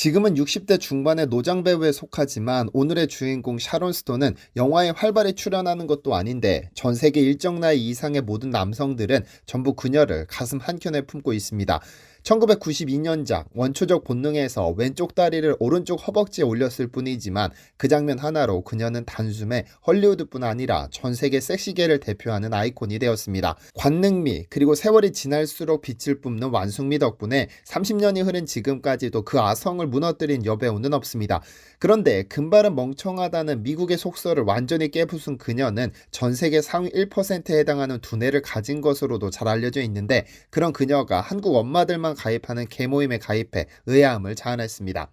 지금은 60대 중반의 노장 배우에 속하지만 오늘의 주인공 샤론 스톤은 영화에 활발히 출연하는 것도 아닌데 전 세계 일정 나이 이상의 모든 남성들은 전부 그녀를 가슴 한켠에 품고 있습니다. 1992년작 원초적 본능에서 왼쪽 다리를 오른쪽 허벅지에 올렸을 뿐이지만 그 장면 하나로 그녀는 단숨에 헐리우드뿐 아니라 전 세계 섹시계를 대표하는 아이콘이 되었습니다. 관능미 그리고 세월이 지날수록 빛을 뿜는 완숙미 덕분에 30년이 흐른 지금까지도 그 아성을 무너뜨린 여배우는 없습니다. 그런데 금발은 멍청하다는 미국의 속설을 완전히 깨부순 그녀는 전 세계 상위 1%에 해당하는 두뇌를 가진 것으로도 잘 알려져 있는데 그런 그녀가 한국 엄마들만 가입하는 계모임에 가입해 의아함을 자아냈습니다.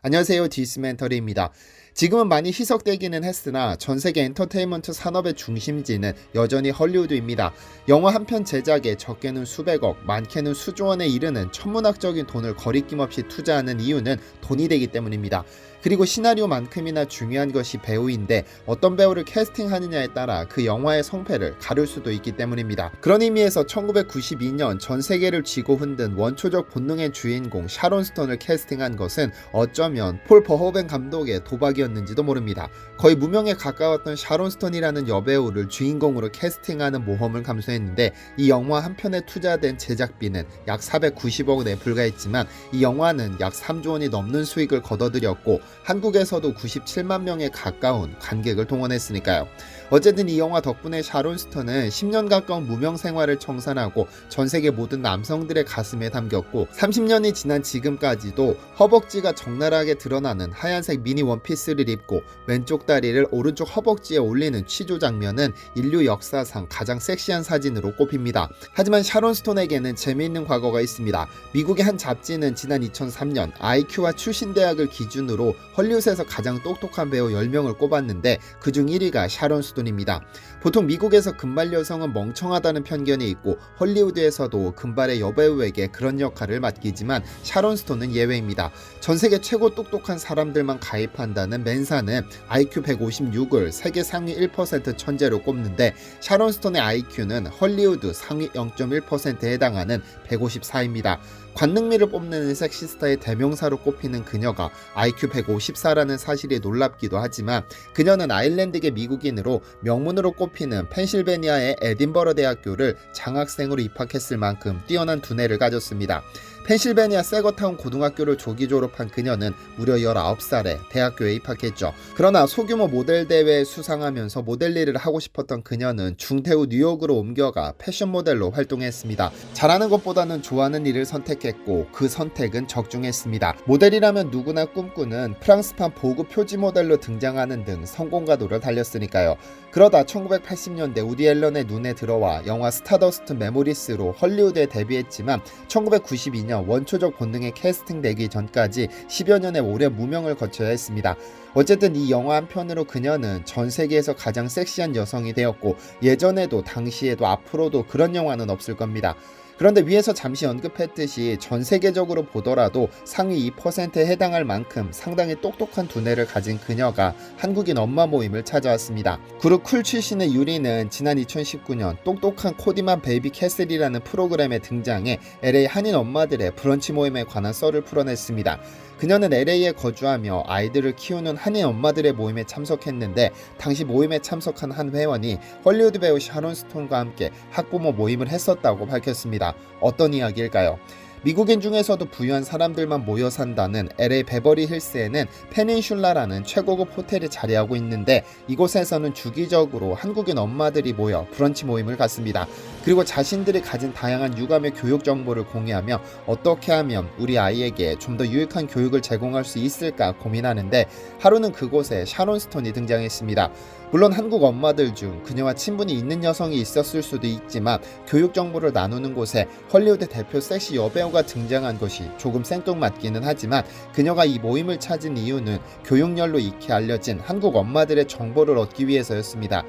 안녕하세요, 디스멘터리입니다. 지금은 많이 희석되기는 했으나 전 세계 엔터테인먼트 산업의 중심지는 여전히 헐리우드입니다. 영화 한 편 제작에 적게는 수백억, 많게는 수조 원에 이르는 천문학적인 돈을 거리낌 없이 투자하는 이유는 돈이 되기 때문입니다. 그리고 시나리오만큼이나 중요한 것이 배우인데 어떤 배우를 캐스팅하느냐에 따라 그 영화의 성패를 가를 수도 있기 때문입니다. 그런 의미에서 1992년 전 세계를 쥐고 흔든 원초적 본능의 주인공 샤론 스톤을 캐스팅한 것은 어쩌면 폴 버호벤 감독의 도박이었는지도 모릅니다. 거의 무명에 가까웠던 샤론 스톤이라는 여배우를 주인공으로 캐스팅하는 모험을 감수했는데 이 영화 한 편에 투자된 제작비는 약 490억 원에 불과했지만 이 영화는 약 3조 원이 넘는 수익을 거둬들였고 한국에서도 97만 명에 가까운 관객을 동원했으니까요. 어쨌든 이 영화 덕분에 샤론 스톤은 10년 가까운 무명 생활을 청산하고 전 세계 모든 남성들의 가슴에 담겼고 30년이 지난 지금까지도 허벅지가 적나라하게 드러나는 하얀색 미니 원피스를 입고 왼쪽 다리를 오른쪽 허벅지에 올리는 취조 장면은 인류 역사상 가장 섹시한 사진으로 꼽힙니다. 하지만 샤론 스톤에게는 재미있는 과거가 있습니다. 미국의 한 잡지는 지난 2003년 IQ와 출신 대학을 기준으로 헐리우드에서 가장 똑똑한 배우 10명을 꼽았는데 그중 1위가 샤론 스톤입니다. 보통 미국에서 금발 여성은 멍청하다는 편견이 있고 헐리우드에서도 금발의 여배우에게 그런 역할을 맡기지만 샤론 스톤은 예외입니다. 전 세계 최고 똑똑한 사람들만 가입한다는 맨사는 IQ 156을 세계 상위 1% 천재로 꼽는데 샤론 스톤의 IQ는 헐리우드 상위 0.1%에 해당하는 154입니다. 관능미를 뽐내는 섹시스타의 대명사로 꼽히는 그녀가 IQ 154라는 사실이 놀랍기도 하지만 그녀는 아일랜드계 미국인으로 명문으로 꼽히는 펜실베니아의 에딘버러 대학교를 장학생으로 입학했을 만큼 뛰어난 두뇌를 가졌습니다. 펜실베니아 세거타운 고등학교를 조기 졸업한 그녀는 무려 19살에 대학교에 입학했죠. 그러나 소규모 모델 대회에 수상하면서 모델 일을 하고 싶었던 그녀는 중퇴 후 뉴욕으로 옮겨가 패션 모델로 활동했습니다. 잘하는 것보다는 좋아하는 일을 선택했고 그 선택은 적중했습니다. 모델이라면 누구나 꿈꾸는 프랑스판 보그 표지 모델로 등장하는 등 성공가도를 달렸으니까요. 그러다 1980년대 우디 앨런의 눈에 들어와 영화 스타더스트 메모리스로 헐리우드에 데뷔했지만 1992년 원초적 본능에 캐스팅되기 전까지 10여 년의 오랜 무명을 거쳐야 했습니다. 어쨌든 이 영화 한 편으로 그녀는 전 세계에서 가장 섹시한 여성이 되었고 예전에도 당시에도 앞으로도 그런 영화는 없을 겁니다. 그런데 위에서 잠시 언급했듯이 전 세계적으로 보더라도 상위 2%에 해당할 만큼 상당히 똑똑한 두뇌를 가진 그녀가 한국인 엄마 모임을 찾아왔습니다. 그룹 쿨 출신의 유리는 지난 2019년 똑똑한 코디만 베이비 캐슬이라는 프로그램에 등장해 LA 한인 엄마들의 브런치 모임에 관한 썰을 풀어냈습니다. 그녀는 LA에 거주하며 아이들을 키우는 한인 엄마들의 모임에 참석했는데 당시 모임에 참석한 한 회원이 헐리우드 배우 샤론 스톤과 함께 학부모 모임을 했었다고 밝혔습니다. 어떤 이야기일까요? 미국인 중에서도 부유한 사람들만 모여 산다는 LA 베버리 힐스에는 페닌슐라라는 최고급 호텔이 자리하고 있는데 이곳에서는 주기적으로 한국인 엄마들이 모여 브런치 모임을 갖습니다. 그리고 자신들이 가진 다양한 육아 및 교육 정보를 공유하며 어떻게 하면 우리 아이에게 좀 더 유익한 교육을 제공할 수 있을까 고민하는데 하루는 그곳에 샤론 스톤이 등장했습니다. 물론 한국 엄마들 중 그녀와 친분이 있는 여성이 있었을 수도 있지만 교육 정보를 나누는 곳에 헐리우드 대표 섹시 여배우가 등장한 것이 조금 생뚱맞기는 하지만 그녀가 이 모임을 찾은 이유는 교육열로 익히 알려진 한국 엄마들의 정보를 얻기 위해서였습니다.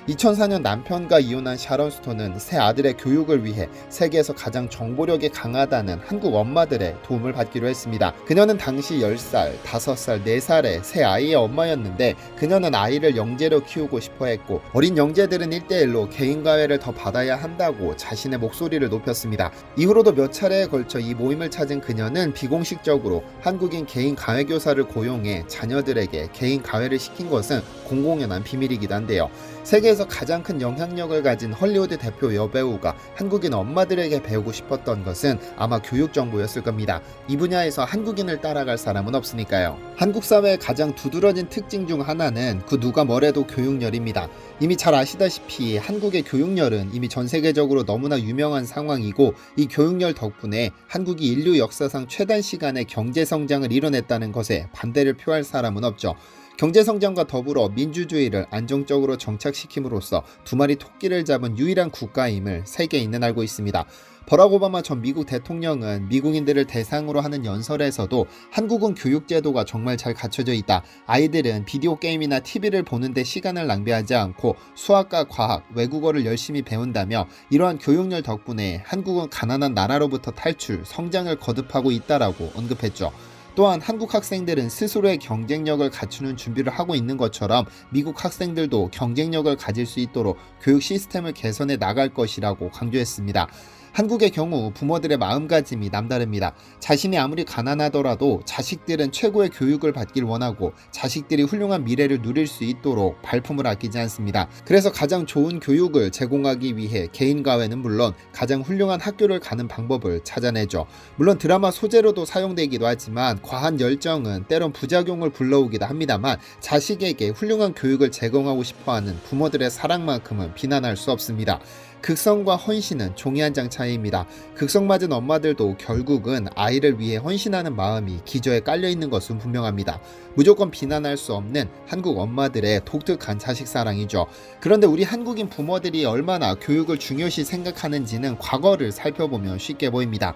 2004년 남편과 이혼한 샤론 스톤은 새 아들의 교육을 위해 세계에서 가장 정보력이 강하다는 한국 엄마들의 도움을 받기로 했습니다. 그녀는 당시 10살, 5살, 4살의 새 아이의 엄마였는데 그녀는 아이를 영재로 키우고 싶어 했고 어린 영재들은 1대1로 개인 과외를 더 받아야 한다고 자신의 목소리를 높였습니다. 이후로도 몇 차례에 걸쳐 이 모임을 찾은 그녀는 비공식적으로 한국인 개인 과외교사를 고용해 자녀들에게 개인 과외를 시킨 것은 공공연한 비밀이기도 한데요. 세계에서 가장 큰 영향력을 가진 헐리우드 대표 여배우가 한국인 엄마들에게 배우고 싶었던 것은 아마 교육 정보였을 겁니다. 이 분야에서 한국인을 따라갈 사람은 없으니까요. 한국 사회의 가장 두드러진 특징 중 하나는 그 누가 뭐래도 교육열입니다. 이미 잘 아시다시피 한국의 교육열은 이미 전 세계적으로 너무나 유명한 상황이고 이 교육열 덕분에 한국이 인류 역사상 최단 시간의 경제 성장을 이뤄냈다는 것에 반대를 표할 사람은 없죠. 경제성장과 더불어 민주주의를 안정적으로 정착시킴으로써 두 마리 토끼를 잡은 유일한 국가임을 세계인은 알고 있습니다. 버락 오바마 전 미국 대통령은 미국인들을 대상으로 하는 연설에서도 한국은 교육제도가 정말 잘 갖춰져 있다. 아이들은 비디오 게임이나 TV를 보는데 시간을 낭비하지 않고 수학과 과학, 외국어를 열심히 배운다며 이러한 교육열 덕분에 한국은 가난한 나라로부터 탈출, 성장을 거듭하고 있다라고 언급했죠. 또한 한국 학생들은 스스로의 경쟁력을 갖추는 준비를 하고 있는 것처럼 미국 학생들도 경쟁력을 가질 수 있도록 교육 시스템을 개선해 나갈 것이라고 강조했습니다. 한국의 경우 부모들의 마음가짐이 남다릅니다. 자신이 아무리 가난하더라도 자식들은 최고의 교육을 받길 원하고 자식들이 훌륭한 미래를 누릴 수 있도록 발품을 아끼지 않습니다. 그래서 가장 좋은 교육을 제공하기 위해 개인 과외는 물론 가장 훌륭한 학교를 가는 방법을 찾아내죠. 물론 드라마 소재로도 사용되기도 하지만 과한 열정은 때론 부작용을 불러오기도 합니다만 자식에게 훌륭한 교육을 제공하고 싶어하는 부모들의 사랑만큼은 비난할 수 없습니다. 극성과 헌신은 종이 한 장 차이입니다. 극성맞은 엄마들도 결국은 아이를 위해 헌신하는 마음이 기저에 깔려있는 것은 분명합니다. 무조건 비난할 수 없는 한국 엄마들의 독특한 자식 사랑이죠. 그런데 우리 한국인 부모들이 얼마나 교육을 중요시 생각하는지는 과거를 살펴보면 쉽게 보입니다.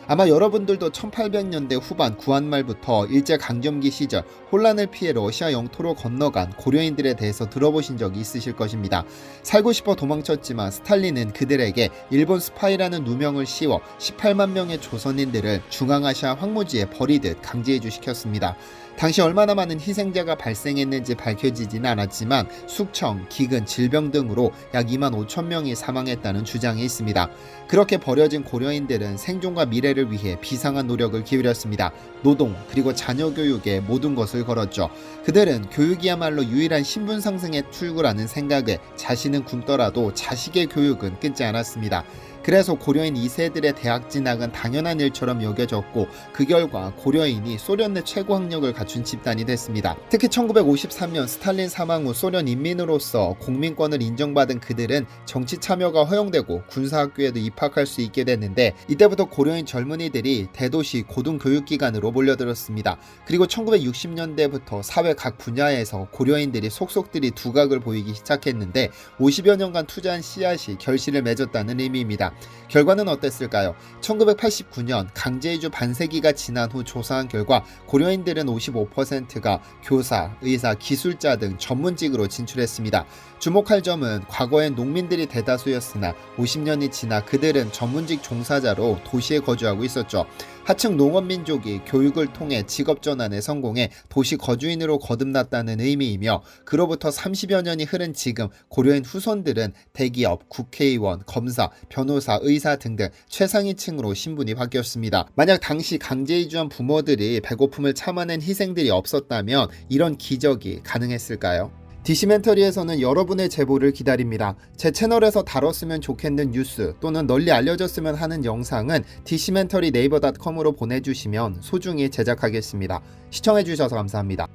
아마 여러분들도 1800년대 후반 구한말부터 일제강점기 시절 혼란을 피해 러시아 영토로 건너간 고려인들에 대해서 들어보신 적이 있으실 것입니다. 살고 싶어 도망쳤지만 스탈린은 그들에게 일본 스파이라는 누명을 씌워 18만 명의 조선인들을 중앙아시아 황무지에 버리듯 강제이주시켰습니다. 당시 얼마나 많은 희생자가 발생했는지 밝혀지지는 않았지만 숙청, 기근, 질병 등으로 약 2만 5천 명이 사망했다는 주장이 있습니다. 그렇게 버려진 고려인들은 생존과 미래를 위해 비상한 노력을 기울였습니다. 노동 그리고 자녀 교육에 모든 것을 걸었죠. 그들은 교육이야말로 유일한 신분 상승의 출구라는 생각에 자신은 굶더라도 자식의 교육은 끊지 않았습니다. 그래서 고려인 2세들의 대학 진학은 당연한 일처럼 여겨졌고 그 결과 고려인이 소련 내 최고 학력을 갖춘 집단이 됐습니다. 특히 1953년 스탈린 사망 후 소련 인민으로서 공민권을 인정받은 그들은 정치 참여가 허용되고 군사학교에도 입학할 수 있게 됐는데 이때부터 고려인 젊은이들이 대도시 고등교육기관으로 몰려들었습니다. 그리고 1960년대부터 사회 각 분야에서 고려인들이 속속들이 두각을 보이기 시작했는데 50여 년간 투자한 씨앗이 결실을 맺었다는 의미입니다. 결과는 어땠을까요? 1989년 강제이주 반세기가 지난 후 조사한 결과 고려인들은 55%가 교사, 의사, 기술자 등 전문직으로 진출했습니다. 주목할 점은 과거엔 농민들이 대다수였으나 50년이 지나 그들은 전문직 종사자로 도시에 거주하고 있었죠. 하층 농업민족이 교육을 통해 직업전환에 성공해 도시 거주인으로 거듭났다는 의미이며 그로부터 30여 년이 흐른 지금 고려인 후손들은 대기업, 국회의원, 검사, 변호사, 의사 등등 최상위층으로 신분이 바뀌었습니다. 만약 당시 강제이주한 부모들이 배고픔을 참아낸 희생들이 없었다면 이런 기적이 가능했을까요? 디시멘터리에서는 여러분의 제보를 기다립니다. 제 채널에서 다뤘으면 좋겠는 뉴스 또는 널리 알려졌으면 하는 영상은 디시멘터리 네이버.com으로 보내주시면 소중히 제작하겠습니다. 시청해주셔서 감사합니다.